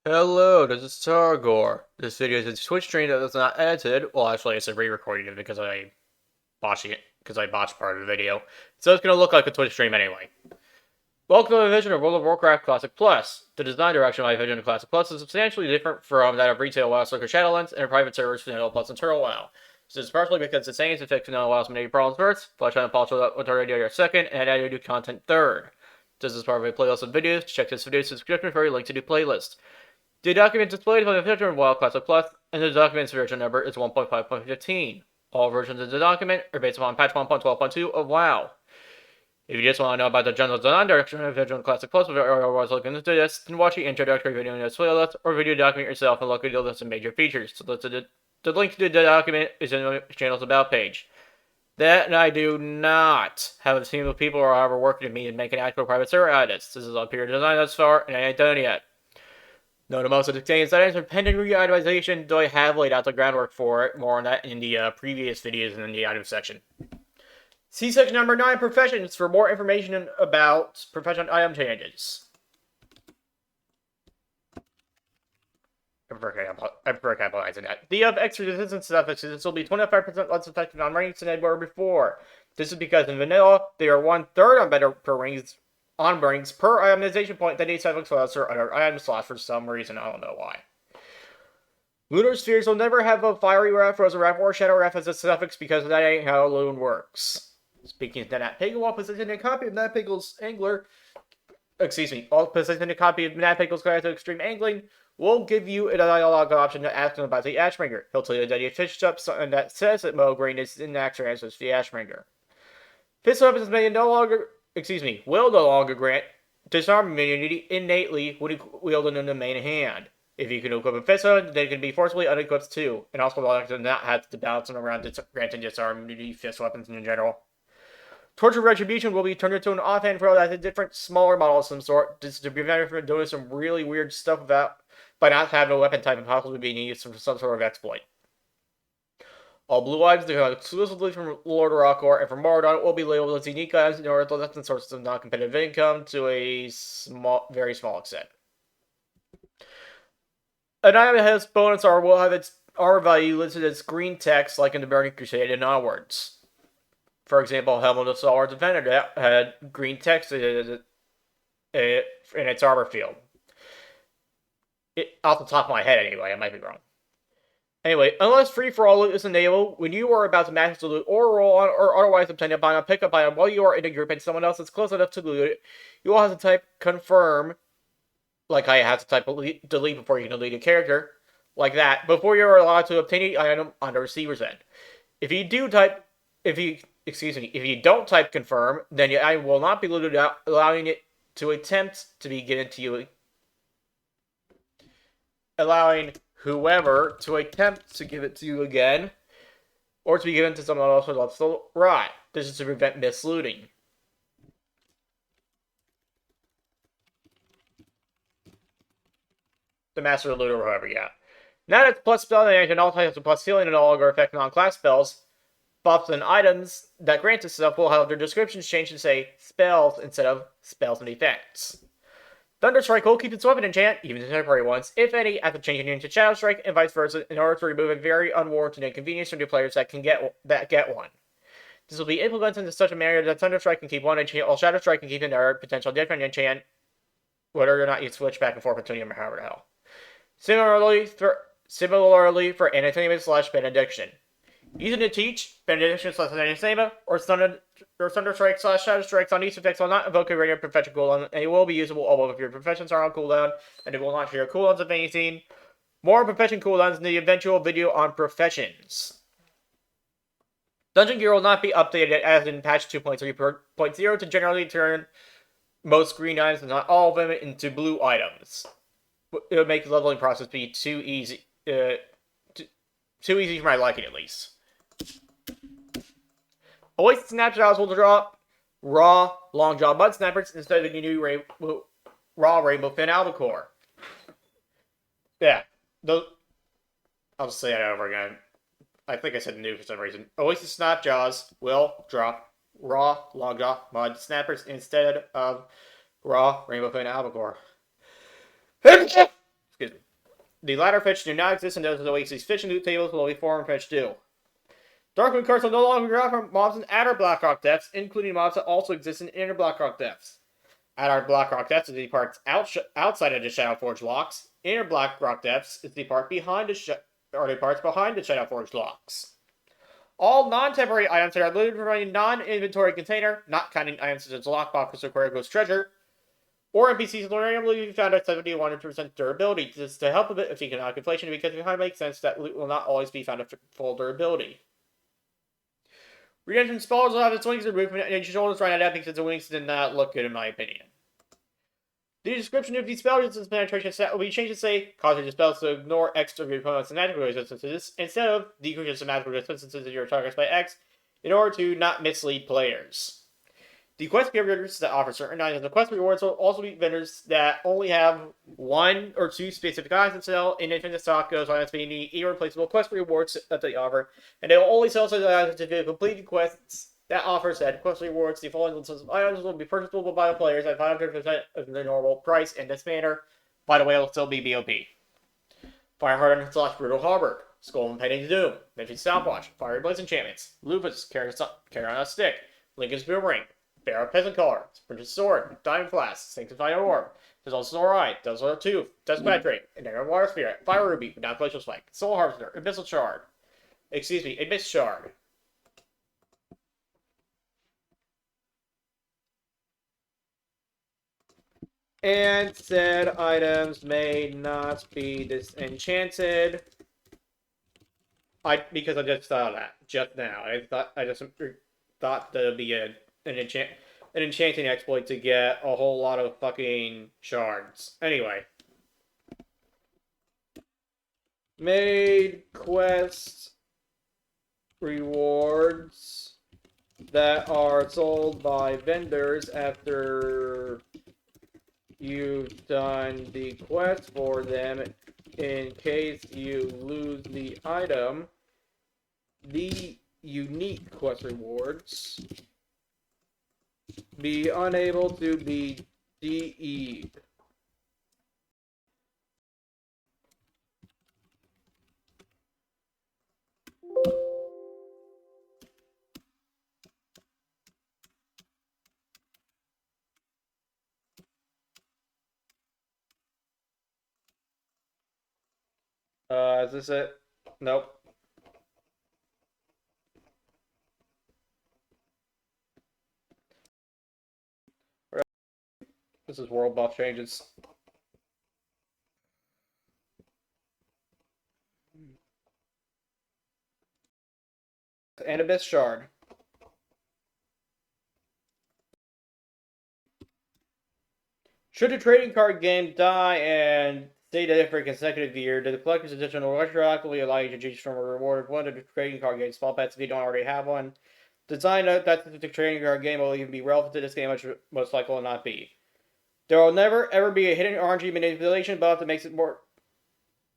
Hello, this is Targor. This video is a Twitch stream that is not edited. Well, actually, it's a re-recording of it because I botched part of the video. So it's gonna look like a Twitch stream anyway. Welcome to the vision of World of Warcraft Classic Plus. The design direction of my vision of Classic Plus is substantially different from that of retail WoW Circle Shadowlands and private servers for Vanilla Plus and Turtle WoW. This is partially because the sayings affect Vanilla WoW's many problems first, Flash and Polish with our radio second, and add new content third. This is part of a playlist of videos. Check this video's description for a link to the playlist. The document displayed on the picture of WoW Classic Plus, and the document's version number is 1.5.15. All versions of the document are based upon patch 1.12.2 of WoW. If you just want to know about the general design direction of Vision Classic Plus or otherwise looking into this, then watch the introductory video in this playlist or video document yourself and look at the list of major features. So the link to the document is in the channel's About page. That and I do not have a team of people or however working with me to make an actual private server out of this. This is up here design thus far, and I ain't done yet. Note most of the contained settings are pending re-itemization, though I have laid out the groundwork for it. More on that in the previous videos in the item section. See section number 9, Professions, for more information about profession item changes. I prefer capitalizing that. The extra resistance suffixes will be 25% less effective on rings than they were before. This is because in vanilla, they are 1/3 on better per rings per itemization point than a suffix cluster under item slot for some reason. I don't know why. Lunar spheres will never have a fiery wrath, frozen wrath, or shadow wrath as a suffix because that ain't how Loon works. Speaking of that Piggle, while positioning a copy of Nat Piggle's Angler, while positioning a copy of Nat Piggle's Guide to Extreme Angling, will give you a dialogue option to ask him about the Ashbringer. He'll tell you that he fished up something that says that Mograine is in actual answers to the Ashbringer. Fist weapons will no longer grant disarm immunity innately when wielded in the main hand. If you can equip a fist weapon, they can be forcibly unequipped too, and also does not have to balance them around granting disarm immunity fist weapons in general. Torture Retribution will be turned into an offhand throw that's a different, smaller model of some sort, just to prevent you from doing some really weird stuff by not having a weapon type and possibly being used for some sort of exploit. All blue items that come exclusively from Lord Rockor and from Mordor will be labeled as unique items in order to lessen sources of non-competitive income to a very small extent. An item that has bonus armor will have its armor value listed as green text like in the Burning Crusade and onwards. For example, Helmet of Stalwart Defender had green text in its armor field. Off the top of my head, anyway, I might be wrong. Anyway, unless free-for-all loot is enabled, when you are about to max the loot or roll on or otherwise obtain a buy on pickup item while you are in a group and someone else is close enough to loot it, you will have to type confirm, like I have to type delete before you can delete a character, like that, before you are allowed to obtain the item on the receiver's end. If you don't type confirm, then your item will not be looted out, allowing it to attempt to be given to you. Allowing whoever to attempt to give it to you again, or to be given to someone else who loves to rot. This is to prevent mislooting. The Master of the Looter, or whoever, yeah. Now that it's plus spell damage and all types of plus healing and no longer affect non-class spells, buffs and items that grant this stuff will have their descriptions changed to say spells instead of spells and effects. Thunderstrike will keep its weapon enchant, even the temporary ones, if any, after changing into Shadow Strike, and vice versa, in order to remove a very unwarranted inconvenience from the players that get one. This will be implemented in such a manner that Thunderstrike can keep one enchant, while Shadow Strike can keep another potential different enchant, whether or not you switch back and forth between them or however the hell. Similarly for Anathema/Benediction. Using to teach, Benediction/Anathema, or Thunderstrike / Shadow Strikes on these effects will not invoke a random profession cooldown, and it will be usable all of your professions are on cooldown, and it will not share cooldowns of anything. More profession cooldowns in the eventual video on professions. Dungeon gear will not be updated as in patch 2.3.0 to generally turn most green items, and not all of them, into blue items. It would make the leveling process be too easy. Too easy for my liking, at least. Oasis Snapshots will drop raw long jaw mud snappers instead of the new raw rainbow fin albacore. Yeah, I'll just say that over again. I think I said new for some reason. Oasis Snapjaws will drop raw long jaw mud snappers instead of raw rainbow fin albacore. Excuse me. The latter fish do not exist in those of the Oasis fishing loot tables, while the foreign fish do. Darkmoon cards will no longer drop from mobs in outer Blackrock depths, including mobs that also exist in inner Blackrock depths. Outer Blackrock depths is the part outside of the Shadowforge locks. Inner Blackrock depths is the part behind the parts behind the Shadowforge locks. All non-temporary items that are looted from a non-inventory container, not counting items such as lockbox or Aquarius Ghost Treasure, or NPCs will randomly be found at 70 to 100% durability. This is to help a bit of economic inflation because it makes sense that loot will not always be found at full durability. Redemption spells will have its wings removed, and you should always try that because its wings did not look good in my opinion. The description of these spell resistance penetration set will be changed to say, cause your spells to ignore X of your opponent's magical resistances, instead of decrease the magical resistances of your targets by X, in order to not mislead players. The quest vendors that offer certain items of quest rewards will also be vendors that only have 1 or 2 specific items to sell, and infinite stock goes on as being the irreplaceable quest rewards that they offer, and they will only sell such items if you complete the quests that offer said quest rewards. The following list of items will be purchasable by the players at 500% of the normal price in this manner. By the way, it'll still be BOP. Fireheart / Brutal Harbor, Skull and Painting Doom, Vintage Stopwatch, Fiery Blaze Enchantments, Lupus, Carry on a Stick, Lincoln's Boomerang, Bear of Peasant Color, Prince's Sword, Diamond Flask, Sanctified Orb, Desolate Eye, Desolate Tooth, Dust Penetrate, Enigma Water Spirit, Fire Ruby, Without Glacial Spike, Soul Harvester, Abyssal Shard. Abyss Shard. And said items may not be disenchanted. Because I just thought of that just now. I just thought there'd be an enchanting exploit to get a whole lot of fucking shards. Anyway. Made quest rewards that are sold by vendors after you've done the quest for them. In case you lose the item, the unique quest rewards be unable to be DE'd. Is this it? Nope. This is world buff changes. And Abyss Shard. Should a trading card game die and stay dead for a consecutive year, the collector's edition will retroactively allow you to choose from a reward of one of the trading card game small pets if you don't already have one. Design note that the trading card game will even be relevant to this game, which most likely will not be. There will never ever be a hidden RNG manipulation buff that makes it more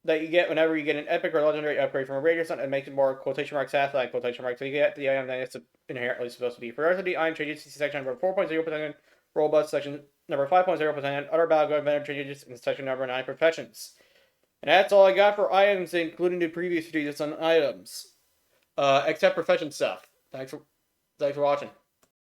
that you get whenever you get an epic or legendary upgrade from a raid or something, and makes it more quotation marks half-like quotation marks. So you get the item that it's inherently supposed to be. For the rest of the item changes, see section number 4.0%, Rollbust section number 5.0%, other battleground vendor changes in section number 9, professions. And that's all I got for items, including the previous videos on items. Except profession stuff. Thanks for watching.